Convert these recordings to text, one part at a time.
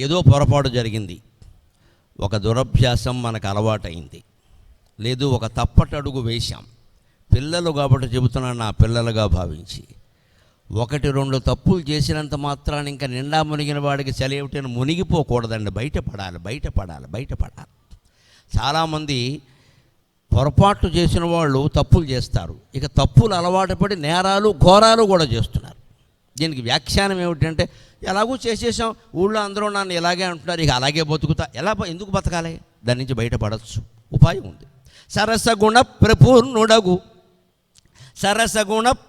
ఏదో పొరపాటు జరిగింది, ఒక దురభ్యాసం మనకు అలవాటైంది, లేదు ఒక తప్పటడుగు వేశాం. పిల్లలు కాబట్టి చెబుతున్నాను, నా పిల్లలుగా భావించి 1-2 తప్పులు చేసినంత మాత్రాన్ని ఇంకా నిండా మునిగిన వాడికి చలివిటని మునిగిపోకూడదండి. బయటపడాలి. చాలామంది పొరపాట్లు చేసిన వాళ్ళు తప్పులు చేస్తారు, ఇక తప్పులు అలవాటు పడి నేరాలు ఘోరాలు కూడా చేస్తున్నారు. దీనికి వ్యాఖ్యానం ఏమిటంటే, ఎలాగూ చేసేసాం, ఊళ్ళో అందరూ నన్ను ఇలాగే అంటున్నారు, ఇక అలాగే బతుకుతా, ఎందుకు బతకాలి, దాని నుంచి బయటపడవచ్చు. ఉపాయం ఉంది. సరసగుణ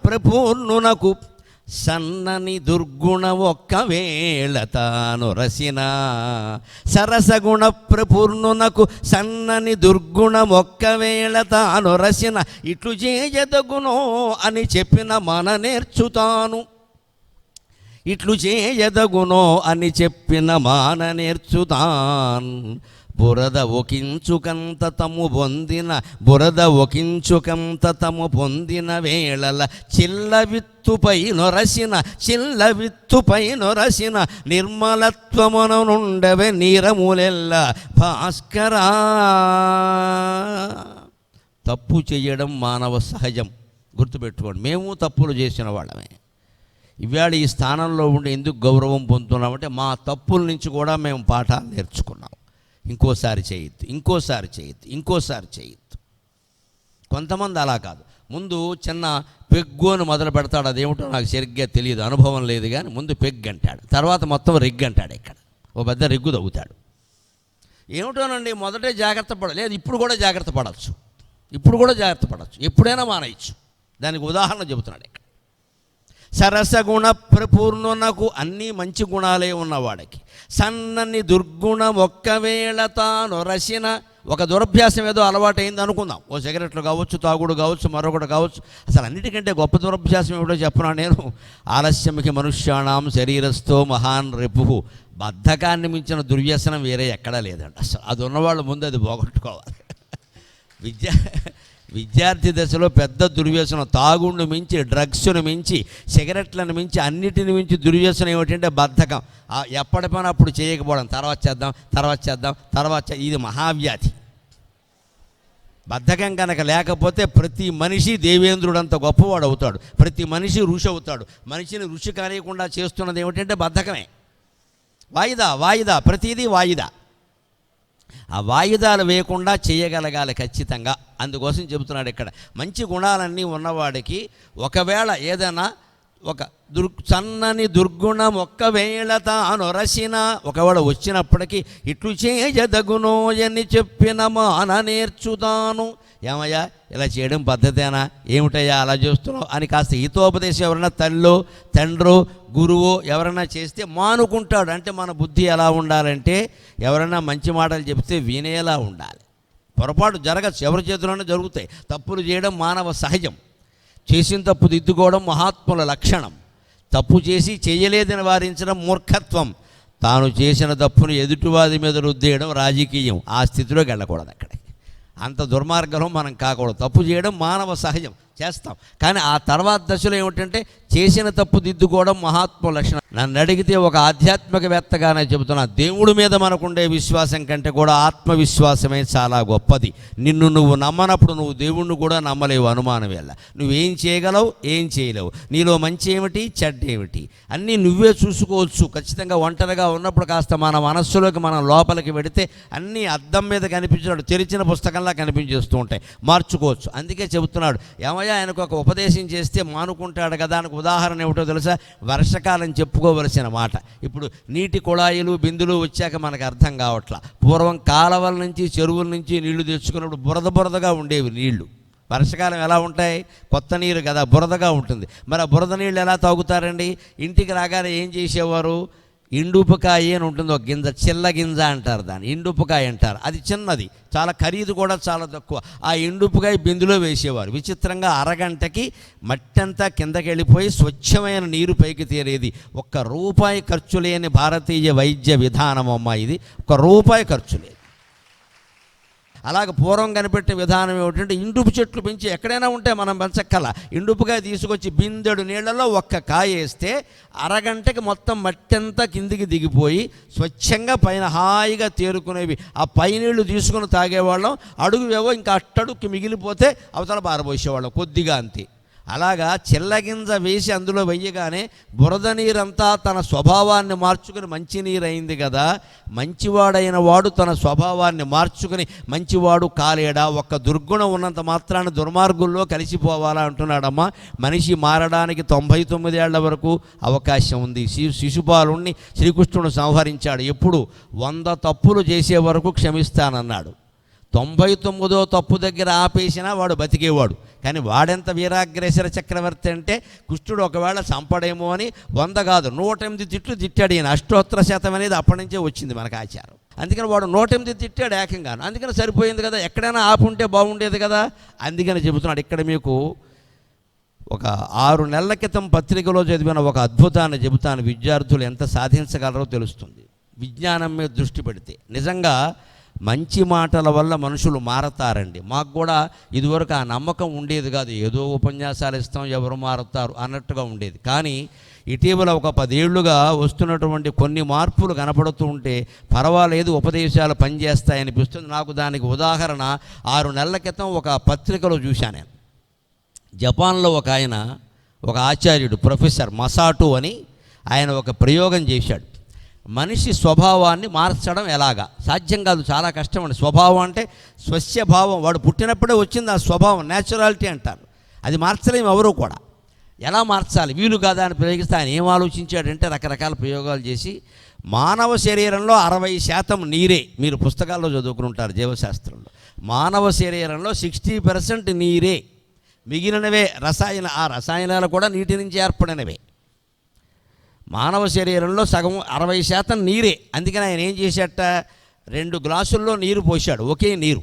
ప్రపూర్ణునకు సన్నని దుర్గుణ ఒక్కవేళ తాను రసిన. సరసగుణ ప్రపూర్ణునకు సన్నని దుర్గుణం ఒక్కవేళ తాను రసిన. ఇట్లు చేయదగునో అని చెప్పిన మన నేర్చుతాను. ఇట్లు చేయదగునో అని చెప్పిన మాన నేర్చుతాన్. బురద ఒకించుకంత తము పొందిన వేళల చిల్లవిత్తుపై నొరసిన నిర్మలత్వమున నుండవే నీరములెల్ల భాస్కరా. తప్పు చేయడం మానవ సహజం, గుర్తుపెట్టుకోండి. మేము తప్పులు చేసిన వాళ్ళమే. ఇవాళ ఈ స్థానంలో ఉండి ఎందుకు గౌరవం పొందుతున్నామంటే మా తప్పుల నుంచి కూడా మేము పాఠాలు నేర్చుకున్నాం. ఇంకోసారి చేయొద్దు. కొంతమంది అలా కాదు, ముందు చిన్న పెగ్గు అని మొదలు పెడతాడు. అదేమిటో నాకు సరిగ్గా తెలియదు, అనుభవం లేదు, కానీ ముందు పెగ్ అంటాడు, తర్వాత మొత్తం రిగ్ అంటాడు. ఇక్కడ ఓ పెద్ద రిగ్గు తగ్గుతాడు. ఏమిటోనండి, మొదటే జాగ్రత్త పడలేదు, ఇప్పుడు కూడా జాగ్రత్త పడవచ్చు, ఎప్పుడైనా మానేయచ్చు. దానికి ఉదాహరణ చెబుతున్నాడు ఇక్కడ. సరసగుణ ప్రపూర్ణునకు అన్నీ మంచి గుణాలే ఉన్నవాడికి సన్నని దుర్గుణం ఒక్కవేళ తాను రసిన. ఒక దురభ్యాసం ఏదో అలవాటైంది అనుకుందాం, ఓ సిగరెట్లు కావచ్చు, తాగుడు కావచ్చు, మరొకటి కావచ్చు. అసలు అన్నిటికంటే గొప్ప దురభ్యాసం ఏమిటో చెప్పనా నేను? ఆలస్యంకి మనుష్యాణం శరీరస్థో మహాన్ రిపుః. బద్ధకాన్ని మించిన దుర్వ్యసనం వేరే ఎక్కడా లేదండి. అసలు అది ఉన్నవాళ్ళు ముందు అది పోగొట్టుకోవాలి. విద్యార్థి దశలో పెద్ద దుర్వ్యసనం, తాగుడును మించి, డ్రగ్స్ను మించి, సిగరెట్లను మించి, అన్నిటిని మించి దుర్వ్యసనం ఏమిటంటే బద్ధకం. ఎప్పటి పని అప్పుడు చేయకపోవడం, తర్వాత చేద్దాం. ఇది మహావ్యాధి. బద్ధకం కనుక లేకపోతే ప్రతి మనిషి దేవేంద్రుడంత గొప్పవాడు అవుతాడు, ప్రతి మనిషి ఋషి అవుతాడు. మనిషిని ఋషి కానియకుండా చేస్తున్నది ఏమిటంటే బద్ధకమే. వాయిదా, ప్రతిదీ వాయిదా. ఆ వాయిదాలు వేయకుండా చేయగలగాలి ఖచ్చితంగా. అందుకోసం చెబుతున్నాడు ఇక్కడ, మంచి గుణాలన్నీ ఉన్నవాడికి ఒకవేళ ఏదైనా ఒక సన్నని దుర్గుణం ఒక్కవేళ తాను రసిన, ఒకవేళ వచ్చినప్పటికీ ఇట్లు చేయదగునో అని చెప్పిన మాన నేర్చుతాను. ఏమయ్యా ఇలా చేయడం పద్ధతేనా, ఏమిటయ్యా అలా చేస్తున్నావు అని కాస్త హితోపదేశం ఎవరైనా తల్లో తండ్రో గురువో ఎవరైనా చేస్తే మానుకుంటాడు. అంటే మన బుద్ధి ఎలా ఉండాలంటే, ఎవరైనా మంచి మాటలు చెప్తే వినేలా ఉండాలి. పొరపాటు జరగచ్చు, ఎవరి చేతిలోనే జరుగుతాయి. తప్పులు చేయడం మానవ సహజం. చేసిన తప్పు దిద్దుకోవడం మహాత్ముల లక్షణం. తప్పు చేసి చేయలేదని వారించడం మూర్ఖత్వం. తాను చేసిన తప్పును ఎదుటివాది మీద రుద్దేయడం రాజకీయం. ఆ స్థితిలోకి వెళ్ళకూడదు. అక్కడికి అంత దుర్మార్గం మనం కాకూడదు. తప్పు చేయడం మానవ సహజం, చేస్తాం. కానీ ఆ తర్వాత దశలో ఏమిటంటే చేసిన తప్పు దిద్దుకోవడం మహాత్మ లక్షణం. నన్ను అడిగితే ఒక ఆధ్యాత్మికవేత్తగానే చెబుతున్నా, దేవుడి మీద మనకుండే విశ్వాసం కంటే కూడా ఆత్మవిశ్వాసమే చాలా గొప్పది. నిన్ను నువ్వు నమ్మనప్పుడు నువ్వు దేవుణ్ణి కూడా నమ్మలేవు. అనుమానం వల్ల నువ్వేం చేయగలవు, ఏం చేయలేవు. నీలో మంచి ఏమిటి, చెడ్డ ఏమిటి అన్నీ నువ్వే చూసుకోవచ్చు. ఖచ్చితంగా ఒంటరిగా ఉన్నప్పుడు కాస్త మన మనస్సులోకి మనం లోపలికి వెడితే అన్నీ అద్దం మీద కనిపించినట్టు తెరిచిన పుస్తకంలా కనిపించేస్తూ ఉంటాయి, మార్చుకోవచ్చు. అందుకే చెబుతున్నాడు, ఏమయ్యా ఆయనకు ఒక ఉపదేశం చేస్తే మానుకుంటాడు కదా. దానికి ఉదాహరణ ఏమిటో తెలుసా? వర్షకాలం చెప్పుకోవలసిన మాట. ఇప్పుడు నీటి కుళాయిలు బిందులు వచ్చాక మనకు అర్థం కావట్లా. పూర్వం కాలవల నుంచి చెరువుల నుంచి నీళ్లు తెచ్చుకున్నప్పుడు బురదగా ఉండేవి నీళ్లు. వర్షకాలం ఎలా ఉంటాయి? కొత్త నీరు కదా, బురదగా ఉంటుంది. మరి ఆ బురద నీళ్ళు ఎలా తాగుతారండి? ఇంటికి రాగానే ఏం చేసేవారు? ఇండుపుకాయ అని ఉంటుంది, ఒక గింజ, చిల్ల గింజ అంటారు దాన్ని, ఇండుపుకాయ అంటారు. అది చిన్నది, చాలా ఖరీదు కూడా చాలా తక్కువ. ఆ ఇండుపుకాయ బిందులో వేసేవారు. విచిత్రంగా అరగంటకి మట్టి అంతా కిందకి వెళ్ళిపోయి స్వచ్ఛమైన నీరు పైకి తేరేది. ₹1 ఖర్చు లేని భారతీయ వైద్య విధానం అమ్మ ఇది. ₹1 ఖర్చు లేదు. అలాగ పూర్వం కనిపెట్టే విధానం ఏమిటంటే ఇండుపు చెట్లు పెంచి ఎక్కడైనా ఉంటే మనం పెంచక్కల, ఇండుపుకాయ తీసుకొచ్చి బిందెడు నీళ్లలో ఒక్క కాయ వేస్తే అరగంటకి మొత్తం మట్టి అంతా కిందికి దిగిపోయి స్వచ్ఛంగా పైన హాయిగా తేరుకునేవి. ఆ పై నీళ్లు తీసుకుని తాగేవాళ్ళం, అడుగువేవో ఇంకా అట్టడుక్కి మిగిలిపోతే అవతల పారబోసేవాళ్ళం కొద్దిగా అంతే. అలాగా చిల్లగింజ వేసి అందులో వెయ్యగానే బురద నీరంతా తన స్వభావాన్ని మార్చుకుని మంచినీరు అయింది కదా. మంచివాడైన వాడు తన స్వభావాన్ని మార్చుకుని మంచివాడు కాలేడా? ఒక్క దుర్గుణం ఉన్నంత మాత్రాన్ని దుర్మార్గుల్లో కలిసిపోవాలా అంటున్నాడమ్మా. మనిషి మారడానికి 99 ఏళ్ల వరకు అవకాశం ఉంది. శిశుపాలుణ్ణి శ్రీకృష్ణుడు సంహరించాడు. ఎప్పుడు? 100 తప్పులు చేసే వరకు క్షమిస్తానన్నాడు. 99వ తప్పు దగ్గర ఆపేసినా వాడు బతికేవాడు. కానీ వాడెంత వీరాగ్రేసర చక్రవర్తి అంటే కృష్ణుడు ఒకవేళ చంపడేమో అని 100 కాదు 108 తిట్లు తిట్టాడు. ఈయన అష్టోత్తర శతం అనేది అప్పటి నుంచే వచ్చింది మనకు ఆచారం. అందుకని వాడు 108 తిట్టాడు ఏకంగాను. అందుకని సరిపోయింది కదా, ఎక్కడైనా ఆపుంటే బాగుండేది కదా. అందుకని చెబుతున్నాడు. ఇక్కడ మీకు ఒక 6 నెలల క్రితం పత్రికలో చదివిన ఒక అద్భుతాన్ని చెబుతాను. విద్యార్థులు ఎంత సాధించగలరో తెలుస్తుంది విజ్ఞానం మీద దృష్టి పెడితే. నిజంగా మంచి మాటల వల్ల మనుషులు మారతారండి. మాకు కూడా ఇదివరకు ఆ నమ్మకం ఉండేది కాదు. ఏదో ఉపన్యాసాలు ఇస్తాం, ఎవరు మారుతారు అన్నట్టుగా ఉండేది. కానీ ఇటీవల ఒక 10 ఏళ్లుగా వస్తున్నటువంటి కొన్ని మార్పులు కనపడుతూ ఉంటే పర్వాలేదు, ఉపదేశాలు పనిచేస్తాయనిపిస్తుంది నాకు. దానికి ఉదాహరణ 6 నెలల క్రితం ఒక పత్రికలో చూశాను నేను. జపాన్లో ఒక ఆచార్యుడు ప్రొఫెసర్ మసాటో అని ఆయన ఒక ప్రయోగం చేశాడు. మనిషి స్వభావాన్ని మార్చడం ఎలాగా? సాధ్యం కాదు, చాలా కష్టం అండి. స్వభావం అంటే స్వస్యభావం, వాడు పుట్టినప్పుడే వచ్చింది ఆ స్వభావం, న్యాచురాలిటీ అంటారు. అది మార్చలేము ఎవరు కూడా. ఎలా మార్చాలి? వీలు కాదా అని ప్రయోగిస్తే ఆయన ఏం ఆలోచించాడంటే రకరకాల ప్రయోగాలు చేసి మానవ శరీరంలో 60% నీరే. మీరు పుస్తకాల్లో చదువుకుని ఉంటారు జీవశాస్త్రంలో. మానవ శరీరంలో 60% నీరే, మిగిలినవే ఆ రసాయనాలు కూడా నీటి నుంచి ఏర్పడినవే. మానవ శరీరంలో సగం 60% నీరే. అందుకని ఆయన ఏం చేశాట, 2 గ్లాసుల్లో నీరు పోశాడు. ఒకే నీరు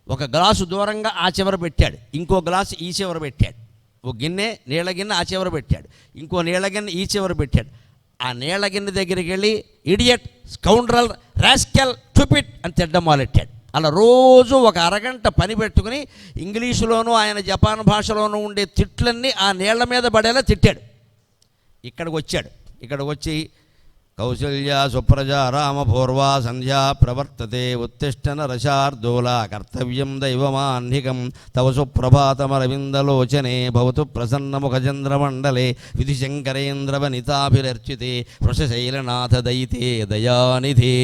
ఒక గ్లాసు దూరంగా ఆ చివర పెట్టాడు, ఇంకో గ్లాసు ఈ చివర పెట్టాడు. ఒక గిన్నె నీళ్ళ గిన్నె ఆ చివర పెట్టాడు, ఇంకో నీళ్ళ గిన్నె ఈ చివర పెట్టాడు. ఆ నీళ్ళ గిన్నె దగ్గరికి వెళ్ళి ఇడియట్, స్కౌండ్రల్, రాస్కెల్, స్టూపిడ్ అని తిట్టడం మొదలెట్టాడు. అలా రోజు ఒక అరగంట పని పెట్టుకుని ఇంగ్లీషులోనూ ఆయన జపాన్ భాషలోనూ ఉండే తిట్లన్నీ ఆ నీళ్ల మీద పడేలా తిట్టాడు. ఇక్కడికి వచ్చి కౌసల్య సుప్రజ రామ పూర్వా సంధ్యా ప్రవర్తతే ఉత్తిష్ట నరశార్దూల కర్తవ్యం దైవమాన్నికం తవ సుప్రభాతమరవిందలోచనే భవతు ప్రసన్నముఖచంద్రమండలే విధిశంకరేంద్రవనితాభిరర్చితే వృషశైలనాథ దయితే దయానిధే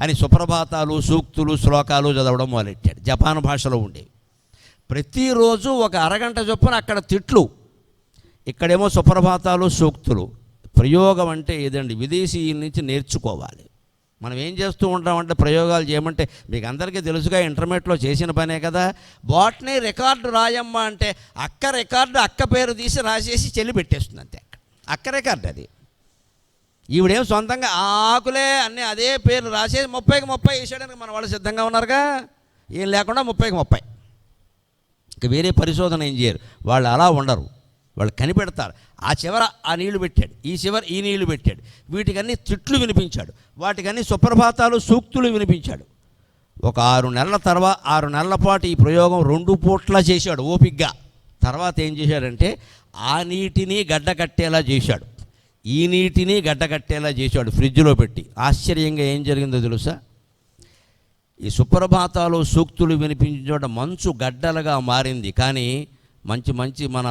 అని సుప్రభాతాలు, సూక్తులు, శ్లోకాలు చదవడం మొదలెట్టాడు. జపాన్ భాషలో ఉండేవి. ప్రతిరోజు ఒక అరగంట చొప్పున అక్కడ తిట్లు, ఇక్కడేమో సుప్రభాతాలు, సూక్తులు. ప్రయోగం అంటే ఏదండి? విదేశీయుల నుంచి నేర్చుకోవాలి. మనం ఏం చేస్తూ ఉంటామంటే ప్రయోగాలు చేయమంటే మీకు అందరికీ తెలుసుగా, ఇంటర్మీడియట్లో చేసిన పనే కదా. బాట్నీ రికార్డు రాయమ్మా అంటే అక్క రికార్డు అక్క పేరు తీసి రాసేసి చెల్లి పెట్టేస్తుంది అంతే. అక్క రికార్డు అది. ఈవిడేం సొంతంగా ఆకులే అన్నీ అదే పేరు రాసేసి 30కి 30 వేసేయడానికి మన వాళ్ళు సిద్ధంగా ఉన్నారుగా. ఏం లేకుండా 30కి 30. ఇక వేరే పరిశోధన ఏం చేయరు వాళ్ళు. అలా ఉండరు, వాళ్ళు కనిపెడతారు. ఆ చివర ఆ నీళ్లు పెట్టాడు, ఈ చివర ఈ నీళ్లు పెట్టాడు. వీటికన్నీ తిట్లు వినిపించాడు, వాటికన్నీ సుప్రభాతాలు, సూక్తులు వినిపించాడు. ఒక 6 నెలల పాటు ఈ ప్రయోగం 2 పూట్లా చేశాడు ఓపిగ్గా. తర్వాత ఏం చేశాడంటే ఆ నీటిని గడ్డకట్టేలా చేశాడు, ఈ నీటిని గడ్డకట్టేలా చేశాడు ఫ్రిడ్జ్లో పెట్టి. ఆశ్చర్యంగా ఏం జరిగిందో తెలుసా? ఈ సుప్రభాతాలు, సూక్తులు వినిపించిన చోట మంచు గడ్డలుగా మారింది. కానీ మంచి మన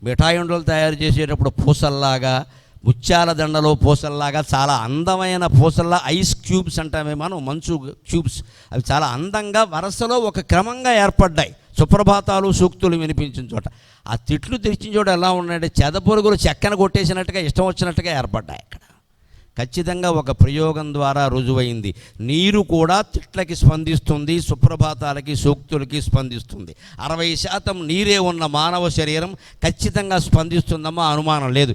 మిఠాయి ఉండలు తయారు చేసేటప్పుడు పూసల్లాగా, ముత్యాల దండలో పూసల్లాగా, చాలా అందమైన పూసల్లా, ఐస్ క్యూబ్స్ అంటామే మనం, మంచు క్యూబ్స్, అవి చాలా అందంగా వరుసలో ఒక క్రమంగా ఏర్పడ్డాయి సుప్రభాతాలు, సూక్తులు వినిపించిన చోట. ఆ తిట్లు తెరిచిన చోట ఎలా ఉన్నాయంటే చెదపురుగులు చెక్కన కొట్టేసినట్టుగా ఇష్టం వచ్చినట్టుగా ఏర్పడ్డాయి అక్కడ. ఖచ్చితంగా ఒక ప్రయోగం ద్వారా రుజువైంది. నీరు కూడా తిట్లకి స్పందిస్తుంది, సుప్రభాతాలకి, సూక్తులకి స్పందిస్తుంది. 60% నీరే ఉన్న మానవ శరీరం ఖచ్చితంగా స్పందిస్తుందమ్మా, అనుమానం లేదు.